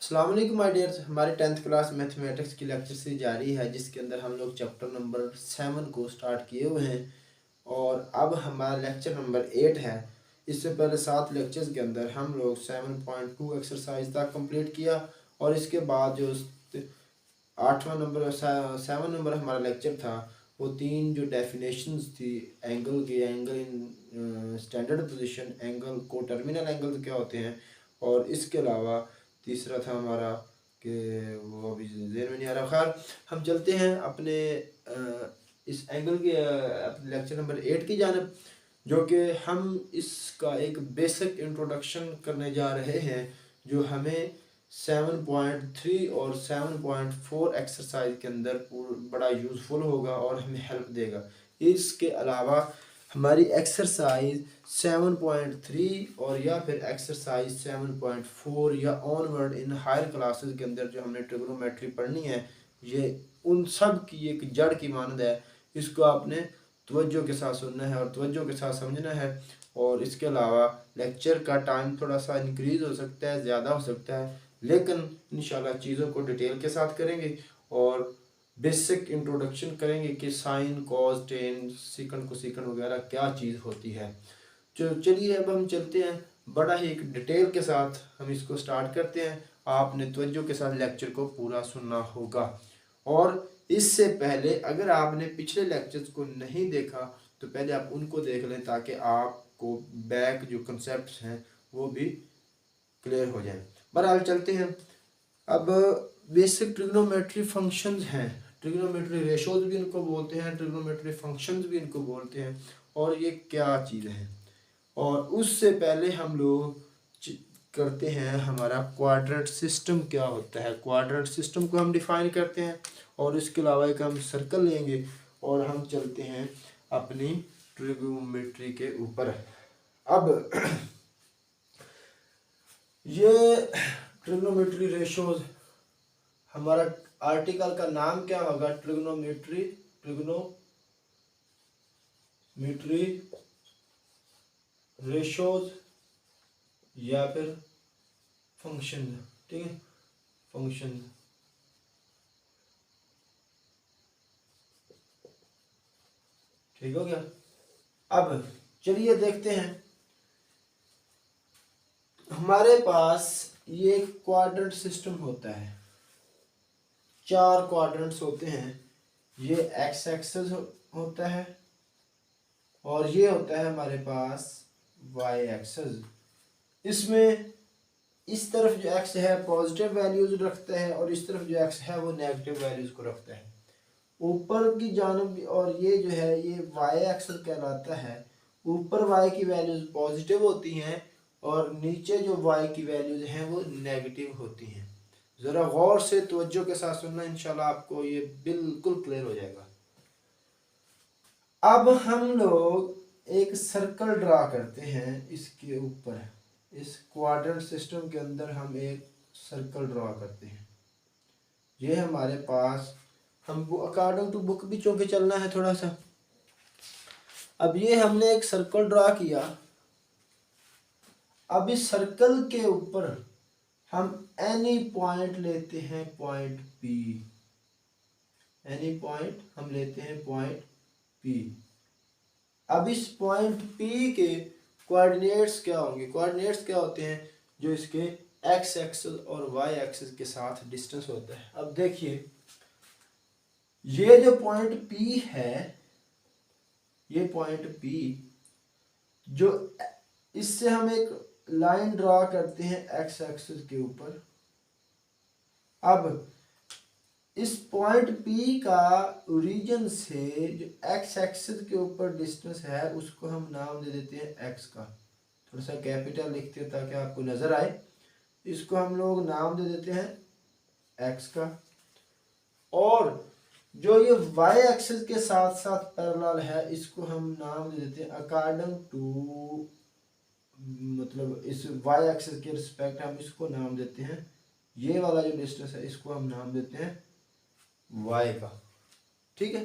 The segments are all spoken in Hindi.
अस्सलाम वालेकुम माय डियर्स। हमारी 10th क्लास मैथमेटिक्स की लेक्चर सीरीज जारी है, जिसके अंदर हम लोग चैप्टर नंबर 7 को स्टार्ट किए हुए हैं और अब हमारा लेक्चर नंबर 8 है। इससे पहले 7 लेक्चर्स के अंदर हम लोग 7.2 एक्सरसाइज तक कंप्लीट किया और इसके बाद जो 8वां नंबर 7 नंबर हमारा लेक्चर था, वो 3 जो डेफिनेशंस थी एंगल की, angle in standard position, angle को टर्मिनल एंगल क्या होते हैं, और इसके अलावा तीसरा था हमारा कि वो अभी ज़हन में नहीं आ रहा। खैर, हम चलते हैं अपने इस एंगल के लेक्चर नंबर 8 की जानब, जो कि हम इसका एक बेसिक इंट्रोडक्शन करने जा रहे हैं, जो हमें 7.3 और 7.4 एक्सरसाइज के अंदर बड़ा यूज़फुल होगा और हमें हेल्प देगा। इसके अलावा हमारी एक्सरसाइज 7.3 और या फिर एक्सरसाइज 7.4 या ऑनवर्ड इन हायर क्लासेस के अंदर जो हमने ट्रिग्नोमेट्री पढ़नी है, ये उन सब की एक जड़ की मानद है। इसको आपने तवज्जो के साथ सुनना है और तवज्जो के साथ समझना है। और इसके अलावा लेक्चर का टाइम थोड़ा सा इंक्रीज़ हो सकता है, ज़्यादा हो सकता है, लेकिन इंशाल्लाह चीज़ों को डिटेल के साथ करेंगे और बेसिक इंट्रोडक्शन करेंगे कि साइन, कॉस, टेन, सीकंड, कोसीकंड वगैरह क्या चीज़ होती है। तो चलिए अब हम चलते हैं, बड़ा ही एक डिटेल के साथ हम इसको स्टार्ट करते हैं। आपने तवज्जो के साथ लेक्चर को पूरा सुनना होगा। और इससे पहले अगर आपने पिछले लेक्चर्स को नहीं देखा तो पहले आप उनको देख लें, ताकि आपको बैक जो कंसेप्ट्स हैं वो भी क्लियर हो जाए। बहरहाल चलते हैं। अब बेसिक ट्रिग्नोमेट्री फंक्शंस हैं, ट्रिग्नोमेट्री रेशोज भी इनको बोलते हैं, ट्रिग्नोमेट्री फंक्शंस भी इनको बोलते हैं, और ये क्या चीज़ है। और उससे पहले हम लोग करते हैं हमारा क्वाड्रेंट सिस्टम क्या होता है। क्वाड्रेंट सिस्टम को हम डिफाइन करते हैं और इसके अलावा एक हम सर्कल लेंगे और हम चलते हैं अपनी ट्रिग्नोमेट्री के ऊपर। अब ये ट्रिग्नोमेट्री रेशोज, हमारा आर्टिकल का नाम क्या होगा? ट्रिग्नोमेट्री, ट्रिग्नोमेट्री रेशोज या फिर फंक्शन। ठीक है, फंक्शन। ठीक हो गया। अब चलिए देखते हैं, हमारे पास ये क्वाड्रेंट सिस्टम होता है, 4 क्वाड्रेंट्स होते हैं। ये एक्स एक्सिस होता है और ये होता है हमारे पास वाई एक्सिस। इसमें इस तरफ जो एक्स है पॉजिटिव वैल्यूज रखता है और इस तरफ जो एक्स है वो नेगेटिव वैल्यूज को रखता है। ऊपर की जानब और ये जो है ये वाई एक्सिस कहलाता है। ऊपर वाई की वैल्यूज पॉजिटिव होती हैं और नीचे जो वाई की वैल्यूज हैं वो नेगेटिव होती हैं। ज़रा गौर से तवज्जो के साथ सुनना, इंशाल्लाह आपको ये बिल्कुल क्लियर हो जाएगा। अब हम लोग एक सर्कल ड्रा करते हैं इसके ऊपर। इस क्वाड्रेंट सिस्टम के अंदर हम एक सर्कल ड्रा करते हैं। ये हमारे पास, हम अकॉर्डिंग टू बुक भी चूँकि चलना है थोड़ा सा। अब ये हमने एक सर्कल ड्रा किया। अब इस सर्कल के ऊपर हम एनी पॉइंट लेते हैं, पॉइंट पी। एनी पॉइंट हम लेते हैं पॉइंट पी। अब इस पॉइंट पी के कोऑर्डिनेट्स क्या होंगे? कोऑर्डिनेट्स क्या होते हैं? जो इसके एक्स एक्सिस और वाई एक्सिस के साथ डिस्टेंस होता है। अब देखिए, ये जो पॉइंट पी है, ये पॉइंट पी, जो इससे हम एक लाइन ड्रा करते हैं एक्स एक्सिस के ऊपर। अब इस पॉइंट पी का ओरिजिन से जो एक्स एक्सिस के ऊपर डिस्टेंस है उसको हम नाम दे देते हैं एक्स का। थोड़ा सा कैपिटल लिखते हैं ताकि आपको नजर आए। इसको हम लोग नाम दे देते हैं एक्स का। और जो ये वाई एक्सिस के साथ साथ पैरेलल है इसको हम नाम दे देते हैं अकॉर्डिंग टू, मतलब इस वाई एक्सिस के रिस्पेक्ट हम इसको नाम देते हैं, ये वाला जो डिस्टेंस है इसको हम नाम देते हैं वाई का। ठीक है।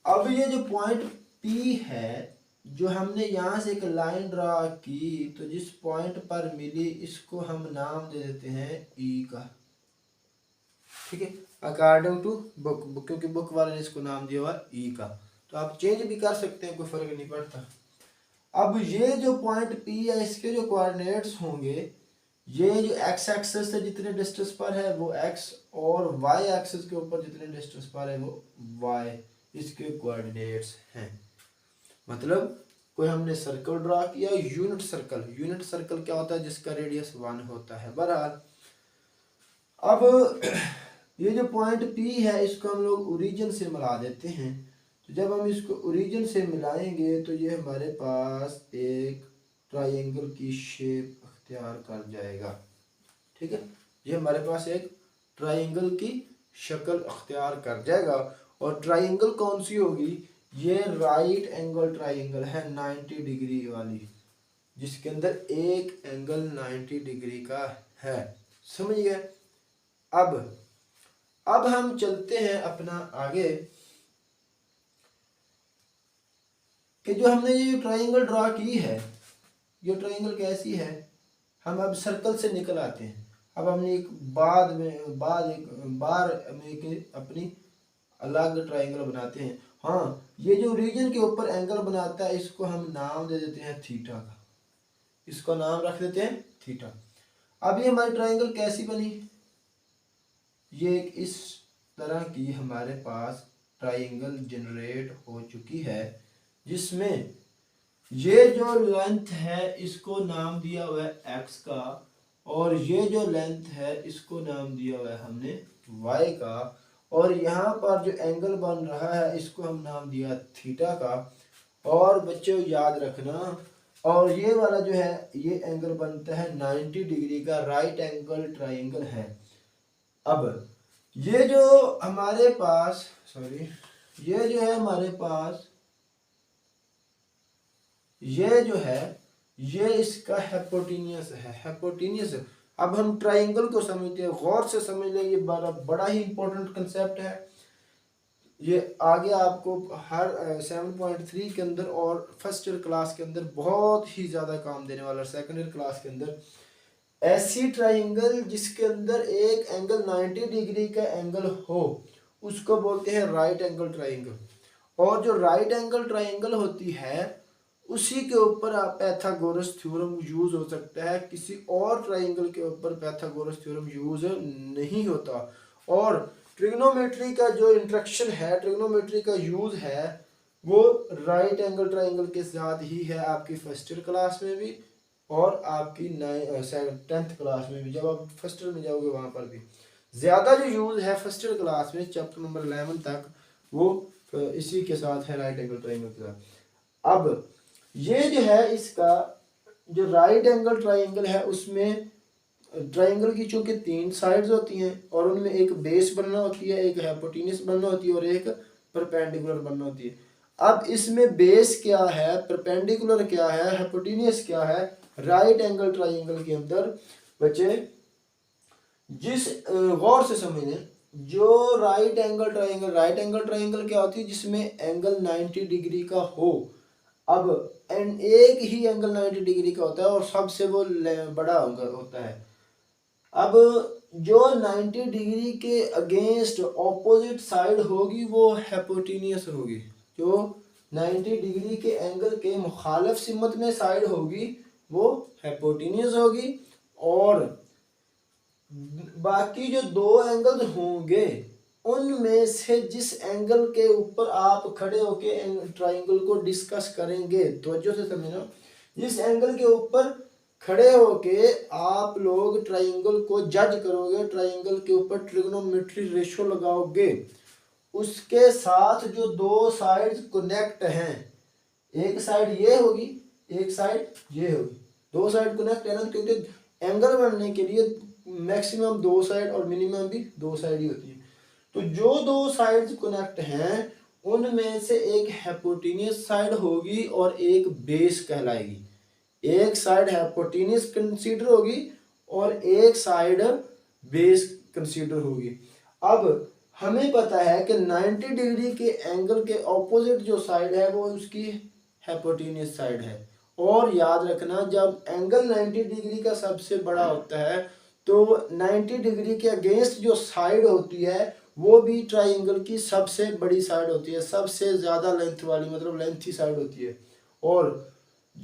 अब ये जो पॉइंट P है जो हमने यहाँ से एक लाइन ड्रा की तो जिस पॉइंट पर मिली इसको हम नाम दे देते हैं ई का, ठीक है, अकॉर्डिंग टू बुक, क्योंकि बुक वाले ने इसको नाम दिया हुआ ई का। तो आप चेंज भी कर सकते हैं, कोई फर्क नहीं पड़ता। अब ये जो पॉइंट पी है इसके जो कोऑर्डिनेट्स होंगे, ये जो एक्स एक्सिस से जितने डिस्टेंस पर है वो एक्स, और वाई एक्सिस के ऊपर जितने डिस्टेंस पर है वो वाई, इसके कोऑर्डिनेट्स हैं। मतलब कोई हमने सर्कल ड्रा किया, यूनिट सर्कल, यूनिट सर्कल क्या होता है, जिसका रेडियस 1 होता है। बहरहाल अब ये जो पॉइंट पी है इसको हम लोग ओरिजिन से मिला देते हैं। तो जब हम इसको ओरिजिन से मिलाएंगे तो ये हमारे पास एक ट्रायंगल की शेप अख्तियार कर जाएगा, ठीक है। ये हमारे पास एक ट्रायंगल की शक्ल अख्तियार कर जाएगा। और ट्रायंगल कौन सी होगी, ये राइट एंगल ट्रायंगल है 90 डिग्री वाली, जिसके अंदर एक एंगल 90 डिग्री का है। समझ गए। अब हम चलते हैं अपना आगे कि जो हमने ये ट्रायंगल ड्रा की है, ये ट्रायंगल कैसी है, हम अब सर्कल से निकल आते हैं। अब हमने एक बाद में अपनी अलग ट्रायंगल बनाते हैं। हाँ, ये जो रीजन के ऊपर एंगल बनाता है इसको हम नाम दे देते हैं थीटा का, इसको नाम रख देते हैं थीटा। अब ये हमारी ट्रायंगल कैसी बनी, ये एक इस तरह की हमारे पास ट्रायंगल जनरेट हो चुकी है, जिसमें ये जो लेंथ है इसको नाम दिया हुआ है एक्स का, और ये जो लेंथ है इसको नाम दिया हुआ है हमने वाई का, और यहाँ पर जो एंगल बन रहा है इसको हम नाम दिया थीटा का। और बच्चों याद रखना, और ये वाला जो है ये एंगल बनता है 90 डिग्री का, राइट एंगल ट्रायंगल है। अब ये जो हमारे पास ये जो है हमारे पास, ये जो है ये इसका हाइपोटेन्यूस है, हाइपोटेन्यूस। अब हम ट्रायंगल को समझते हैं, गौर से समझ लें, ये बड़ा ही इंपॉर्टेंट कंसेप्ट है। ये आगे आपको हर 7.3 के अंदर और फर्स्ट ईयर क्लास के अंदर बहुत ही ज़्यादा काम देने वाला है। सेकंड ईयर क्लास के अंदर ऐसी ट्रायंगल जिसके अंदर एक एंगल 90 डिग्री का एंगल हो उसको बोलते हैं राइट एंगल ट्रायंगल। और जो राइट एंगल ट्रायंगल होती है उसी के ऊपर पैथागोरस थ्योरम यूज हो सकता है, किसी और ट्रायंगल के ऊपर पैथागोरस थ्योरम यूज नहीं होता। और ट्रिग्नोमेट्री का जो इंट्रक्शन है, ट्रिग्नोमेट्री का यूज है वो राइट एंगल ट्रायंगल के साथ ही है, आपकी फर्स्ट ईयर क्लास में भी और आपकी 10th क्लास में भी। जब आप फर्स्ट ईयर में जाओगे वहाँ पर भी ज़्यादा जो यूज़ है फर्स्ट ईयर क्लास में चैप्टर नंबर 11 तक वो इसी के साथ है, राइट एंगल ट्रायंगल के साथ। अब ये जो है इसका जो राइट एंगल ट्रायंगल है उसमें ट्रायंगल की चूंकि 3 साइड्स होती हैं और उनमें एक बेस बनना होती है, एक हाइपोटेन्यूस बनना होती है और एक परपेंडिकुलर बनना होती है। अब इसमें बेस क्या है, परपेंडिकुलर क्या है, हाइपोटेन्यूस क्या है, राइट एंगल ट्रायंगल के अंदर बच्चे जिस गौर से समझें, जो राइट एंगल ट्रायंगल क्या होती है जिसमें एंगल 90 डिग्री का हो। अब एक ही एंगल 90 डिग्री का होता है और सबसे वो बड़ा होता है। अब जो 90 डिग्री के अगेंस्ट ऑपोजिट साइड होगी वो हाइपोटेन्यूस होगी, जो 90 डिग्री के एंगल के मुखालिफ सिमत में साइड होगी वो हाइपोटेन्यूस होगी। और बाकी जो 2 एंगल होंगे उनमें से जिस एंगल के ऊपर आप खड़े होके ट्रायंगल को डिस्कस करेंगे, तवज्जो से समझना, जिस एंगल के ऊपर खड़े होके आप लोग ट्रायंगल को जज करोगे, ट्रायंगल के ऊपर ट्रिग्नोमेट्री रेशो लगाओगे, उसके साथ जो 2 साइड्स कनेक्ट हैं, एक साइड ये होगी एक साइड ये होगी, 2 साइड कनेक्ट है ना, क्योंकि एंगल बनने के लिए मैक्सिमम 2 साइड और मिनिमम भी 2 साइड ही होती है। तो जो 2 साइड्स कनेक्ट हैं उनमें से एक हाइपोटेन्यूस साइड होगी और एक बेस कहलाएगी। एक साइड हाइपोटेन्यूस कंसीडर होगी और एक साइड बेस कंसीडर होगी। अब हमें पता है कि 90 डिग्री के एंगल के ऑपोजिट जो साइड है वो उसकी हाइपोटेन्यूस साइड है। और याद रखना जब एंगल 90 डिग्री का सबसे बड़ा होता है तो 90 डिग्री के अगेंस्ट जो साइड होती है वो भी ट्राइंगल की सबसे बड़ी साइड होती है, सबसे ज़्यादा लेंथ वाली, मतलब लेंथी साइड होती है। और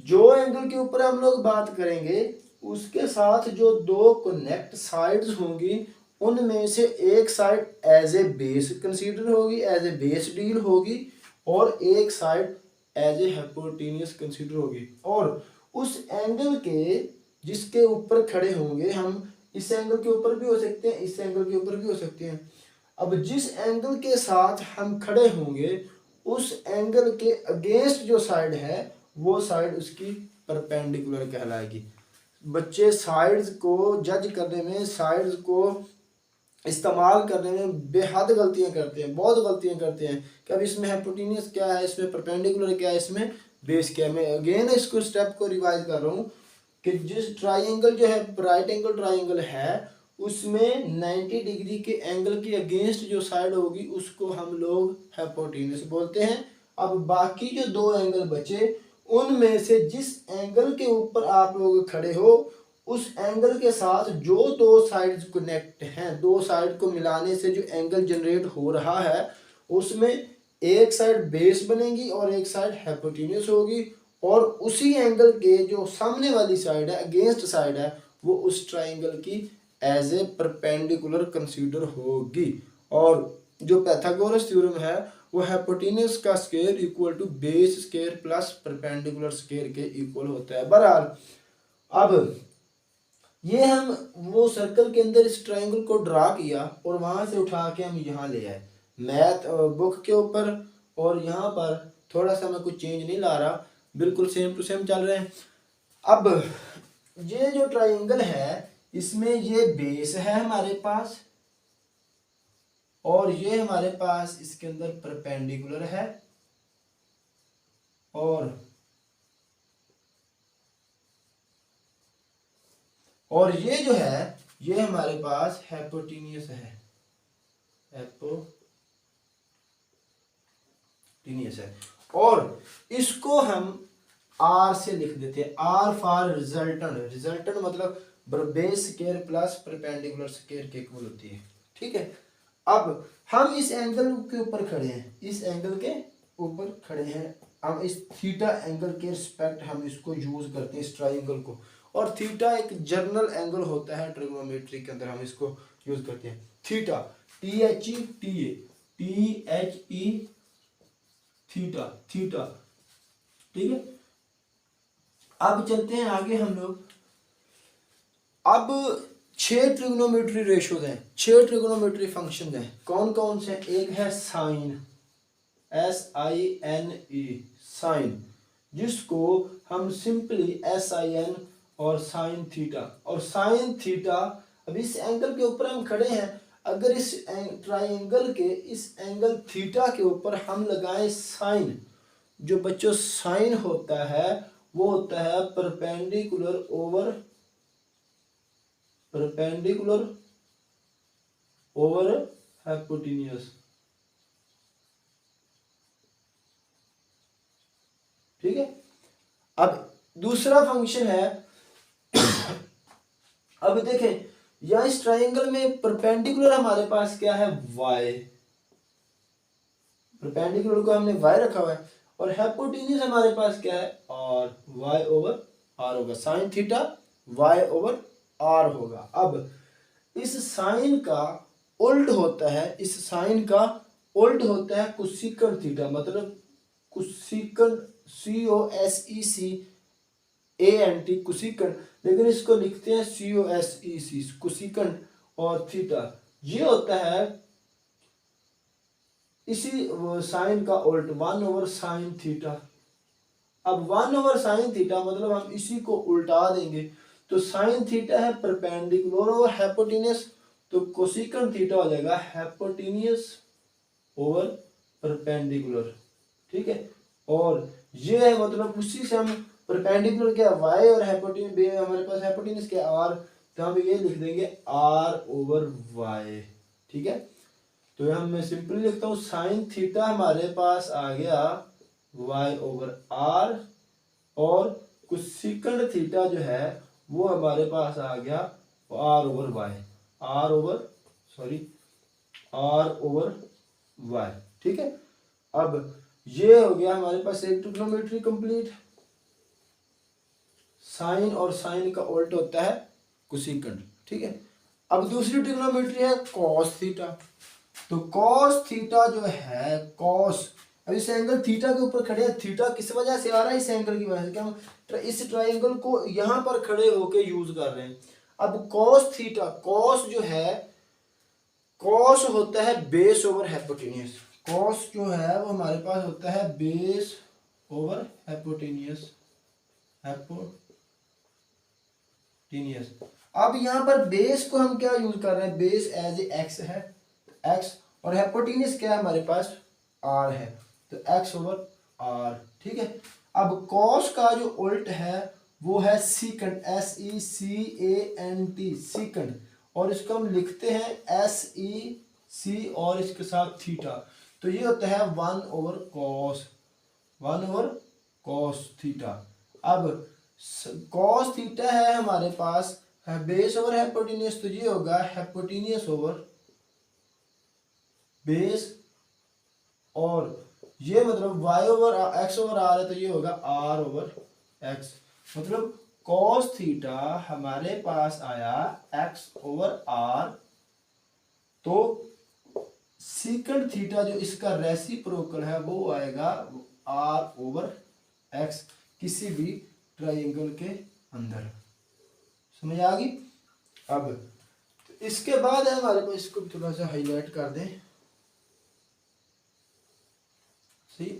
जो एंगल के ऊपर हम लोग बात करेंगे उसके साथ जो दो कनेक्ट साइड्स होंगी उनमें से एक side as a base consider होगी, एज ए बेस डील होगी, और एक side as a hypotenuse consider होगी। और उस एंगल के जिसके ऊपर खड़े होंगे हम, इस एंगल के ऊपर भी हो सकते हैं, इस एंगल के ऊपर भी हो सकते हैं। अब जिस एंगल के साथ हम खड़े होंगे उस एंगल के अगेंस्ट जो साइड है वो साइड उसकी परपेंडिकुलर कहलाएगी। बच्चे साइड्स को जज करने में, साइड्स को इस्तेमाल करने में बेहद गलतियां करते हैं, बहुत गलतियां करते हैं कि अब इसमें हाइपोटेन्यूस क्या है, इसमें परपेंडिकुलर क्या है, इसमें बेस क्या है। मैं अगेन इसको स्टेप को रिवाइज कर रहा हूँ कि जिस ट्राइंगल जो है राइट एंगल ट्राइंगल है उसमें 90 डिग्री के एंगल के अगेंस्ट जो साइड होगी उसको हम लोग हाइपोटेन्यूस बोलते हैं। अब बाकी जो दो एंगल बचे उनमें से जिस एंगल के ऊपर आप लोग खड़े हो उस एंगल के साथ जो दो साइड्स कनेक्ट हैं, दो साइड को मिलाने से जो एंगल जनरेट हो रहा है उसमें एक साइड बेस बनेगी और एक साइड हाइपोटेन्यूस होगी, और उसी एंगल के जो सामने वाली साइड है, अगेंस्ट साइड है, वो उस ट्राइंगल की एज ए परपेंडिकुलर कंसीडर होगी। और जो पाइथागोरस थ्योरम है वो हाइपोटेन्यूस का square equal to base square plus perpendicular square के इक्वल होता है। बहरहाल अब ये हम वो सर्कल के अंदर इस ट्रायंगल को ड्रा किया और वहां से उठा के हम यहाँ ले आए मैथ बुक के ऊपर, और यहाँ पर थोड़ा सा मैं कुछ चेंज नहीं ला रहा, बिल्कुल सेम टू सेम चल रहे हैं। अब ये जो ट्रायंगल है इसमें ये बेस है हमारे पास और ये हमारे पास इसके अंदर परपेंडिकुलर है, और ये जो है ये हमारे पास हाइपोटेन्यूस है, हाइपोटेन्यूस है। और इसको हम आर से लिख देते हैं, आर फॉर रिजल्टेंट। रिजल्टेंट मतलब base square plus perpendicular square के इक्वल होती है, ठीक है। अब हम इस एंगल के ऊपर खड़े हैं, इस एंगल के ऊपर खड़े हैं, हम इस थीटा एंगल के रिस्पेक्ट हम इसको यूज करते हैं इस ट्राइंगल को, और थीटा एक जर्नल एंगल होता है ट्रिग्नोमेट्री के अंदर, हम इसको यूज करते हैं थीटा, THE थीटा, थीटा, ठीक है। अब चलते हैं आगे हम लोग। अब 6 ट्रिग्नोमेट्री रेशोज हैं, 6 ट्रिग्नोमेट्री फंक्शन हैं। कौन कौन से? एक है साइन, SINE, साइन, जिसको हम सिंपली SIN और साइन थीटा, और साइन थीटा। अब इस एंगल के ऊपर हम खड़े हैं, अगर इस ट्राइंगल के इस एंगल थीटा के ऊपर हम लगाएं साइन, जो बच्चों साइन होता है वो होता है परपेंडिकुलर ओवर हाइपोटेन्यूस, ठीक है। अब दूसरा फंक्शन है, अब देखें या इस ट्राइंगल में परपेंडिकुलर हमारे पास क्या है? y, परपेंडिकुलर को हमने y रखा हुआ है, और हाइपोटेन्यूस हमारे पास क्या है? r, y ओवर r होगा, sine theta y over r होगा। अब इस साइन का उल्ट होता है, इस साइन का उल्ट होता है कोसेकंड थीटा, मतलब कोसेकंड, COSECANT, कोसेकंड, लेकिन इसको लिखते हैं COSEC, कोसेकंड, और थीटा ये होता है इसी साइन का उल्ट, 1 ओवर साइन थीटा। अब 1 ओवर साइन थीटा मतलब हम इसी को उल्टा देंगे, तो साइन थीटा है परपेंडिकुलर ओवर हाइपोटेन्यूस, तो कोसेकंड थीटा हो जाएगा हाइपोटेन्यूस ओवर परपेंडिकुलर, ठीक है। और ये है मतलब उसी से हम परपेंडिकुलर क्या y और हाइपोटेन्यूस, हमारे पास हाइपोटेन्यूस क्या r, तो हम ये लिख देंगे r ओवर y, ठीक है। तो हम मैं सिंपली लिखता हूँ साइन थीटा हमारे पास आ गया वाई ओवर आर, और कोसेकंड थीटा जो है वो हमारे पास आ गया R over Y, R over Y. ठीक है, अब ये हो गया हमारे पास एक ट्रिग्नोमेट्री कंप्लीट। साइन और साइन का उल्ट होता है कोसेकंड। ठीक है, अब दूसरी ट्रिग्नोमेट्री है कॉस थीटा। तो कॉस थीटा जो है, कॉस, अब इस एंगल थीटा के ऊपर खड़े हैं, थीटा किस वजह से आ रहा है, इस एंगल की वजह से, क्या हम इस ट्राइंगल को यहां पर खड़े होके यूज कर रहे हैं। अब कॉस थीटा, कॉस जो है, कॉस होता है बेस ओवर हाइपोटेन्यूज। कॉस जो है वो हमारे पास होता है बेस ओवर हाइपोटेन्यूज, हाइपोटेन्यूज। अब यहाँ पर बेस को हम क्या यूज कर रहे हैं, बेस एज ए एक्स है, एक्स, और हाइपोटेन्यूज क्या है हमारे पास, आर है, तो एक्स ओवर आर। ठीक है, अब कॉस का जो उल्ट है वो है सीकंड, SECANT, सीकंड, और इसको हम लिखते हैं SEC और इसके साथ थीटा, तो ये होता है 1 ओवर कॉस थीटा। अब कॉस थीटा है हमारे पास है बेस ओवर हाइपोटेन्यूज, तो ये होगा हाइपोटेन्यूज ओवर बेस, और ये मतलब y over x over r है, तो ये होगा r ओवर x। मतलब cos थीटा हमारे पास आया x ओवर r, तो सीकंड थीटा जो इसका रेसिप्रोकल है वो आएगा r ओवर x किसी भी ट्राइंगल के अंदर। समझ आ गई। अब तो इसके बाद है हमारे पास, इसको थोड़ा सा हाईलाइट कर दें, सही।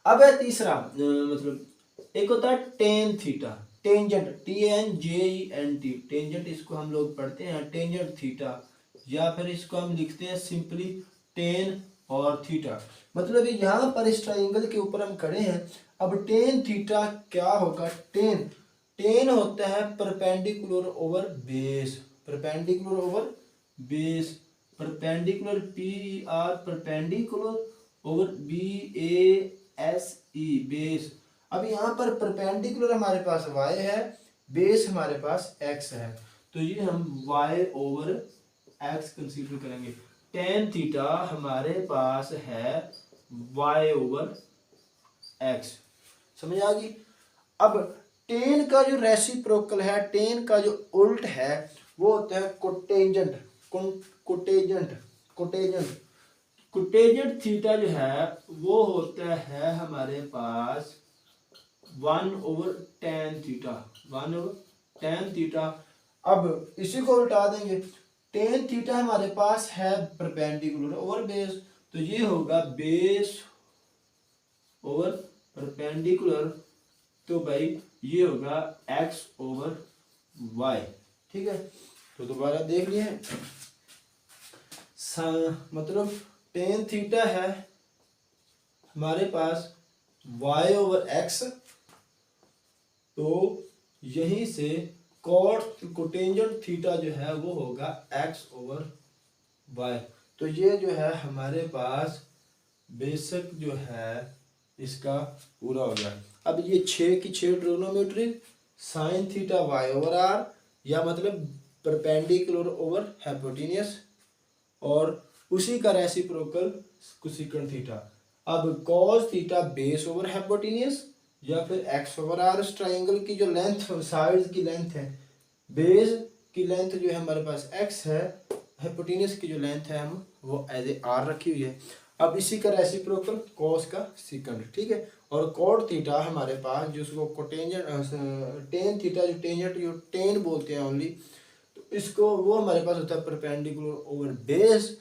अब है तीसरा, मतलब एक होता है tan theta, tangent, TANGENT, tangent इसको हम लोग पढ़ते हैं टेंजेंट थीटा, या फिर इसको हम लिखते हैं सिंपली टेन और थीटा। मतलब यहाँ पर इस ट्राइंगल के ऊपर हम खड़े हैं। अब टेन थीटा क्या होगा, टेन, टेन होता है perpendicular over base, perpendicular over base, perpendicular PER, perpendicular over BASE, base. अब यहाँ पर परपेंडिकुलर हमारे पास y है, बेस हमारे पास x है, तो ये हम y ओवर x कंसीडर करेंगे। टेन थीटा हमारे पास है y ओवर x। समझ आ गई। अब टेन का जो रेसिप्रोकल है, टेन का जो उल्ट है वो होता है cotangent, cotangent, cotangent, cotangent theta जो है वो होता है हमारे पास 1 over tan theta, 1 over tan theta. अब इसी को उल्टा देंगे, टेन थीटा हमारे पास है परपेंडिकुलर ओवर बेस, तो ये होगा बेस ओवर परपेंडिकुलर, तो भाई ये होगा x ओवर y। ठीक है, तो दोबारा देख लिए, मतलब टेन थीटा है हमारे पास y ओवर x, तो यहीं से कोटेंजेंट थीटा जो है वो होगा x ओवर y। तो ये जो है हमारे पास बेसिक जो है इसका पूरा हो गया। अब ये 6 की 6 trigonometry, sine theta y over r, या मतलब परपेंडिकुलर ओवर हाइपोटेन्यूज, और उसी का रेसिप्रोकल कोसेकंड थीटा। अब cos theta base over hypotenuse, या फिर x ओवर r, इस ट्राइंगल की जो लेंथ, साइड्स की लेंथ है, बेस की लेंथ जो है हमारे पास x है, हाइपोटेन्यूज की जो लेंथ है हम वो एज ए r रखी हुई है। अब इसी का रेसिप्रोकल cos का सेकंड। ठीक है, और cot थीटा हमारे पास जिसको कोटेंजेंट, टेन थीटा जो टेंजेंट, जो टेन बोलते हैं ओनली, तो इसको वो हमारे पास होता है परपेंडिकुलर ओवर बेस,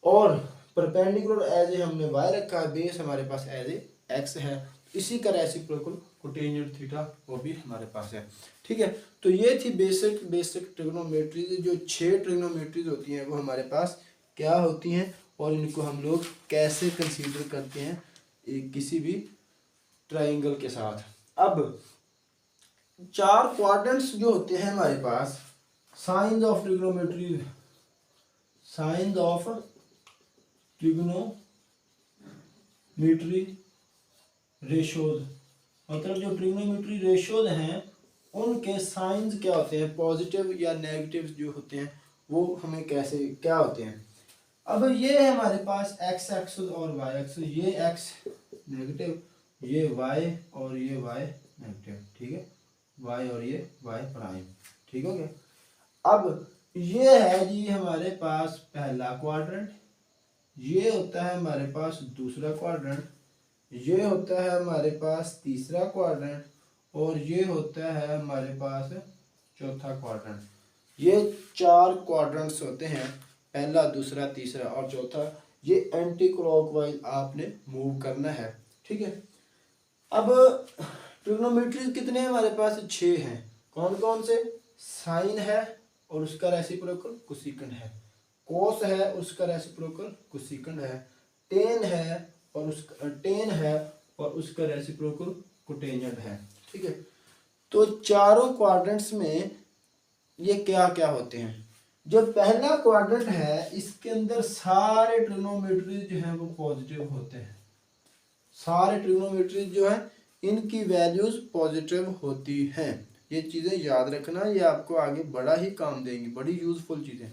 और परपेंडिकुलर एज ए हमने y रखा है, बेस हमारे पास एज ए x है, इसी का रेसिप्रोकल कोटेंजेंट थीटा वो भी हमारे पास है। ठीक है, तो ये थी बेसिक ट्रिग्नोमेट्रीज। जो 6 ट्रिग्नोमेट्रीज होती हैं वो हमारे पास क्या होती हैं, और इनको हम लोग कैसे कंसीडर करते हैं एक किसी भी ट्राइंगल के साथ। अब 4 क्वाड्रेंट्स जो होते हैं हमारे पास, science of trigonometry science of trigonometry ratios, मतलब जो ट्रिग्नोमेट्री रेशोज हैं उनके साइंस क्या होते हैं, पॉजिटिव या नेगेटिव जो होते हैं वो हमें कैसे क्या होते हैं। अब ये है हमारे पास एक्स एक्सिस और वाई एक्सिस, ये एक्स नेगेटिव, ये वाई और ये वाई नेगेटिव, ठीक है, वाई और ये वाई प्राइम, ठीक हो गया। अब ये है जी हमारे पास पहला क्वाड्रेंट, ये होता है हमारे पास दूसरा क्वाड्रेंट, ये होता है हमारे पास तीसरा क्वाड्रेंट और ये होता है हमारे पास चौथा क्वाड्रेंट। ये 4 क्वाड्रेंट्स होते हैं, पहला दूसरा तीसरा और चौथा। ये एंटी क्लॉकवाइज आपने मूव करना है, ठीक है। अब ट्रिग्नोमेट्री कितने हैं हमारे पास, 6 हैं। कौन कौन से, साइन है और उसका रेसिप्रोकल कोसेकेंट है, कोस है उसका रेसिप्रोकल कोसेकेंट है, टेन है और उसका रेसिप्रोकल कोटेंजेंट है, ठीक है। तो चारों क्वाड्रेंट्स में ये क्या क्या होते हैं। जो पहला क्वाड्रेंट है इसके अंदर सारे ट्रिग्नोमेट्री जो है वो पॉजिटिव होते हैं, सारे ट्रिग्नोमेट्री जो है इनकी वैल्यूज पॉजिटिव होती हैं। ये चीज़ें याद रखना, ये आपको आगे बड़ा ही काम देंगी, बड़ी यूजफुल चीज़ें।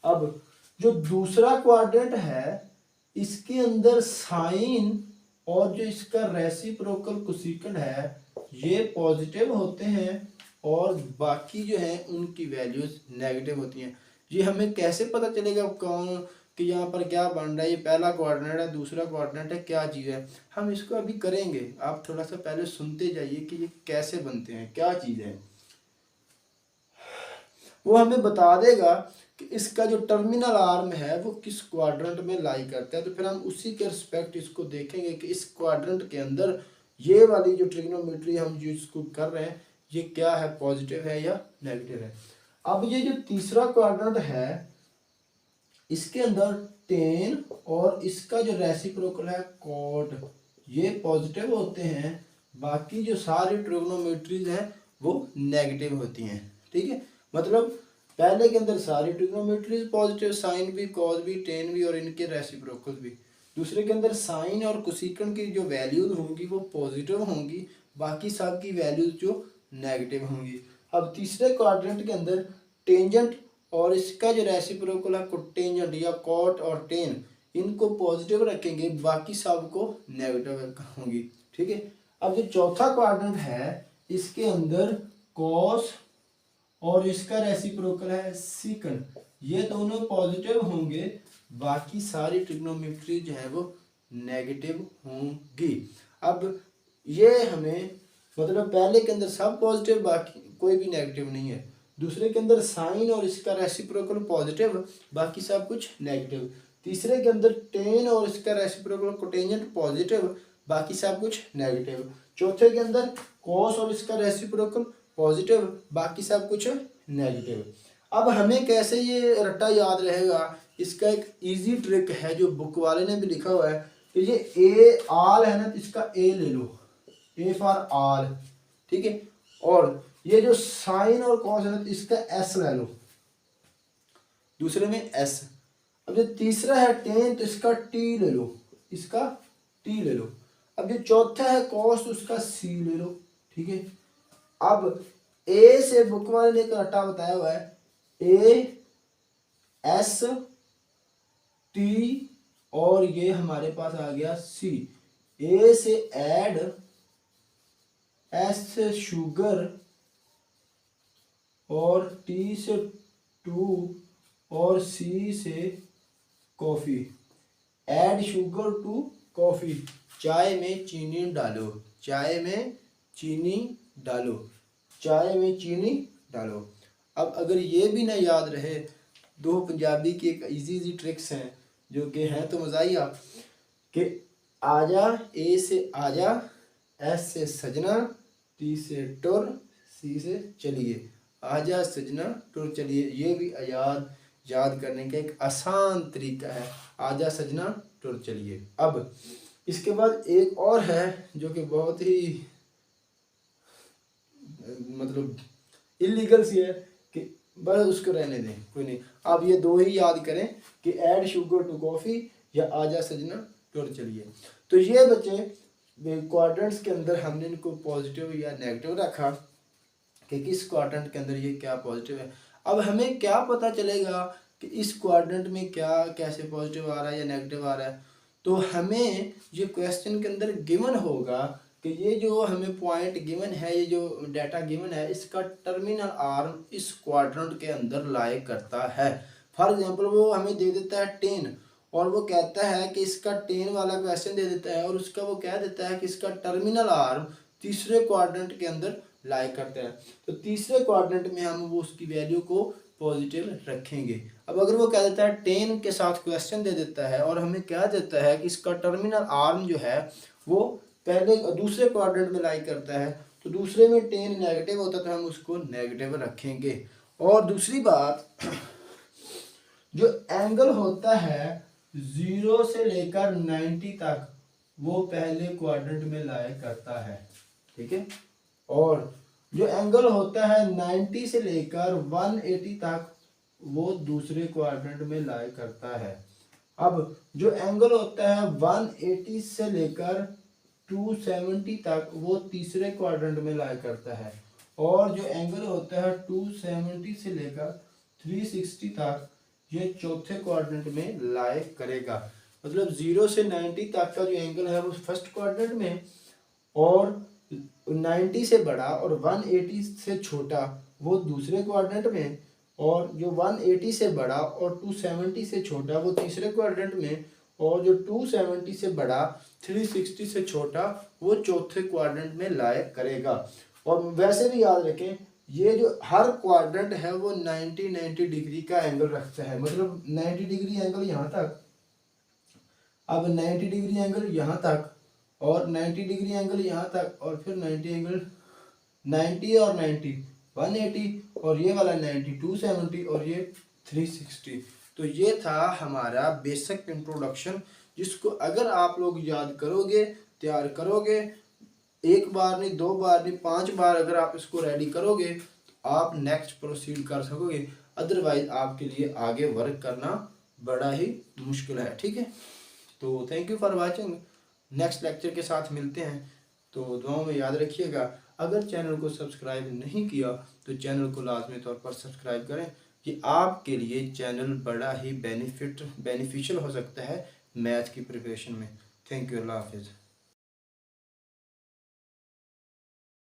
अब जो दूसरा क्वाड्रेंट है इसके अंदर साइन और जो इसका रेसिप्रोकल कोसेकेंट है ये पॉजिटिव होते हैं और बाकी जो है उनकी वैल्यूज नेगेटिव होती हैं। ये हमें कैसे पता चलेगा कौन कि यहाँ पर क्या बन रहा है, ये पहला क्वाड्रेंट है दूसरा क्वाड्रेंट है, क्या चीज़ है, हम इसको अभी करेंगे। आप थोड़ा सा पहले सुनते जाइए कि ये कैसे बनते हैं, क्या चीज़ है, वो हमें बता देगा कि इसका जो टर्मिनल आर्म है वो किस क्वाड्रेंट में लाई करता है। तो फिर हम उसी के रिस्पेक्ट इसको देखेंगे कि इस क्वाड्रेंट के अंदर ये वाली जो ट्रिग्नोमेट्री हम जिसको कर रहे हैं ये क्या है, पॉजिटिव है या नेगेटिव है। अब ये जो तीसरा क्वाड्रेंट है इसके अंदर टेन और इसका जो रेसिप्रोकल है कॉट, ये पॉजिटिव होते हैं, बाकी जो सारी ट्रिग्नोमेट्रीज हैं वो नेगेटिव होती हैं, ठीक है। मतलब पहले के अंदर सारी ट्रिग्नोमेट्रीज पॉजिटिव, साइन भी, कॉस भी, टेन भी और इनके रेसिप्रोकल भी। दूसरे के अंदर साइन और कोसेकेंट की जो वैल्यूज होंगी वो पॉजिटिव होंगी, बाकी सब की वैल्यूज जो नेगेटिव होंगी। अब तीसरे क्वाड्रेंट के अंदर टेंजेंट और इसका जो रेसिप्रोकल है कोटेंजेंट या कॉट और टेन इनको पॉजिटिव रखेंगे, बाकी सब को नेगेटिव होंगी, ठीक है। अब जो चौथा क्वाड्रेंट है इसके अंदर कॉस और इसका रेसिप्रोकल है सीकन, ये दोनों पॉजिटिव होंगे, बाकी सारी ट्रिग्नोमेट्री जो है वो नेगेटिव होंगी। अब ये हमें मतलब पहले के अंदर सब पॉजिटिव बाकी कोई भी नेगेटिव नहीं है, दूसरे के अंदर साइन और इसका रेसिप्रोकल पॉजिटिव बाकी सब कुछ नेगेटिव, तीसरे के अंदर टेन और इसका रेसिप्रोकल कोटेंजेंट पॉजिटिव बाकी सब कुछ नेगेटिव, चौथे के अंदर कॉस और इसका रेसिप्रोकल पॉजिटिव बाकी सब कुछ नेगेटिव। अब हमें कैसे ये रट्टा याद रहेगा, इसका एक इजी ट्रिक है जो बुक वाले ने भी लिखा हुआ है कि ये ए आल है ना तो इसका ए ले लो, ए फॉर आल, ठीक है। और ये जो साइन और कॉस है ना तो इसका एस ले लो, दूसरे में एस। अब जो तीसरा है टेन तो इसका टी ले लो, इसका टी ले लो। अब जो चौथा है कॉस तो उसका सी ले लो, ठीक है। अब ए से बुक वाले ने एक रट्टा बताया हुआ है, ए एस टी और ये हमारे पास आ गया सी। ए से ऐड, एस से शुगर और टी से टू और सी से coffee. Add sugar to coffee, चाय में चीनी डालो, चाय में चीनी डालो, चाय में चीनी डालो। अब अगर ये भी ना याद रहे, दो पंजाबी की एक इजी ट्रिक्स हैं जो कि हैं तो मज़ा ही आप कि आजा, ए से आजा, एस से सजना, टी से टुर, सी से चलिए, आजा सजना टुर चलिए। ये भी याद करने का एक आसान तरीका है, आजा सजना टुर चलिए। अब इसके बाद एक और है जो कि बहुत ही मतलब इलीगल सी है कि बस उसको रहने दें, कोई नहीं। आप ये दो ही याद करें कि ऐड शुगर टू कॉफ़ी या आजा सजना टुर चलिए। तो ये बच्चे क्वाड्रेंट्स के अंदर हमने इनको पॉजिटिव या नेगेटिव रखा कि किस क्वाड्रेंट के अंदर ये क्या पॉजिटिव है। अब हमें क्या पता चलेगा कि इस क्वाड्रेंट में क्या कैसे पॉजिटिव आ रहा है या नेगेटिव आ रहा है। तो हमें ये क्वेश्चन के अंदर गिवन होगा कि ये जो हमें पॉइंट गिवन है, ये जो डाटा गिवन है, इसका टर्मिनल आर्म इस क्वाड्रेंट के अंदर लाई करता है। फॉर एग्जांपल वो हमें दे देता है 10 और वो कहता है कि इसका 10 वाला क्वेश्चन दे देता है और उसका वो कह देता है कि इसका टर्मिनल आर्म तीसरे क्वाड्रेंट के अंदर लाई करता है। तो तीसरे क्वाड्रेंट में हम वो उसकी वैल्यू को पॉजिटिव रखेंगे। अब अगर वो कह देता है 10 के साथ क्वेश्चन दे देता है और हमें कह देता है कि इसका टर्मिनल आर्म जो है वो पहले दूसरे क्वाड्रेंट में लाई करता है, तो दूसरे में 10 नेगेटिव होता है तो हम उसको नेगेटिव रखेंगे। और दूसरी बात, जो एंगल होता है 0 से लेकर 90 तक वो पहले क्वाड्रेंट में लाई करता है, ठीक है। और जो एंगल होता है 90 से लेकर 180 तक वो दूसरे क्वाड्रेंट में लाई करता है। अब जो एंगल होता है 180 से लेकर 270 तक वो तीसरे क्वाड्रेंट में लाई करता है। और जो एंगल होता है 270 से लेकर 360 तक ये चौथे क्वाड्रेंट में लाई करेगा। मतलब 0 से 90 तक का जो एंगल है वो फर्स्ट क्वाड्रेंट में, और 90 से बड़ा और 180 से छोटा वो दूसरे क्वाड्रेंट में, और जो 180 से बड़ा और 270 से छोटा वो तीसरे क्वाड्रेंट में, और जो 270 से बड़ा 360 से छोटा वो चौथे क्वाड्रेंट में लाई करेगा। और वैसे भी याद रखें ये जो हर क्वाड्रेंट है वो 90 डिग्री का एंगल रखता है। मतलब 90 डिग्री एंगल यहाँ तक, अब 90 डिग्री एंगल यहाँ तक, और 90 डिग्री एंगल यहाँ तक, और फिर 90 एंगल 90 और 90 180, और ये वाला 90 270, और ये 360। तो ये था हमारा बेसिक इंट्रोडक्शन, जिसको अगर आप लोग याद करोगे, तैयार करोगे, एक बार नहीं, दो बार नहीं, 5 बार अगर आप इसको रेडी करोगे तो आप नेक्स्ट प्रोसीड कर सकोगे। अदरवाइज आपके लिए आगे वर्क करना बड़ा ही मुश्किल है, ठीक है। तो thank you for watching. Next lecture के साथ मिलते हैं, तो दुआओं में याद रखिएगा। अगर चैनल को सब्सक्राइब नहीं किया तो चैनल को लाजमी तौर पर सब्सक्राइब करें। कि आपके लिए चैनल बड़ा ही बेनिफिशियल हो सकता है मैथ की प्रिपरेशन में। थैंक यू, अल्लाह हाफिज़।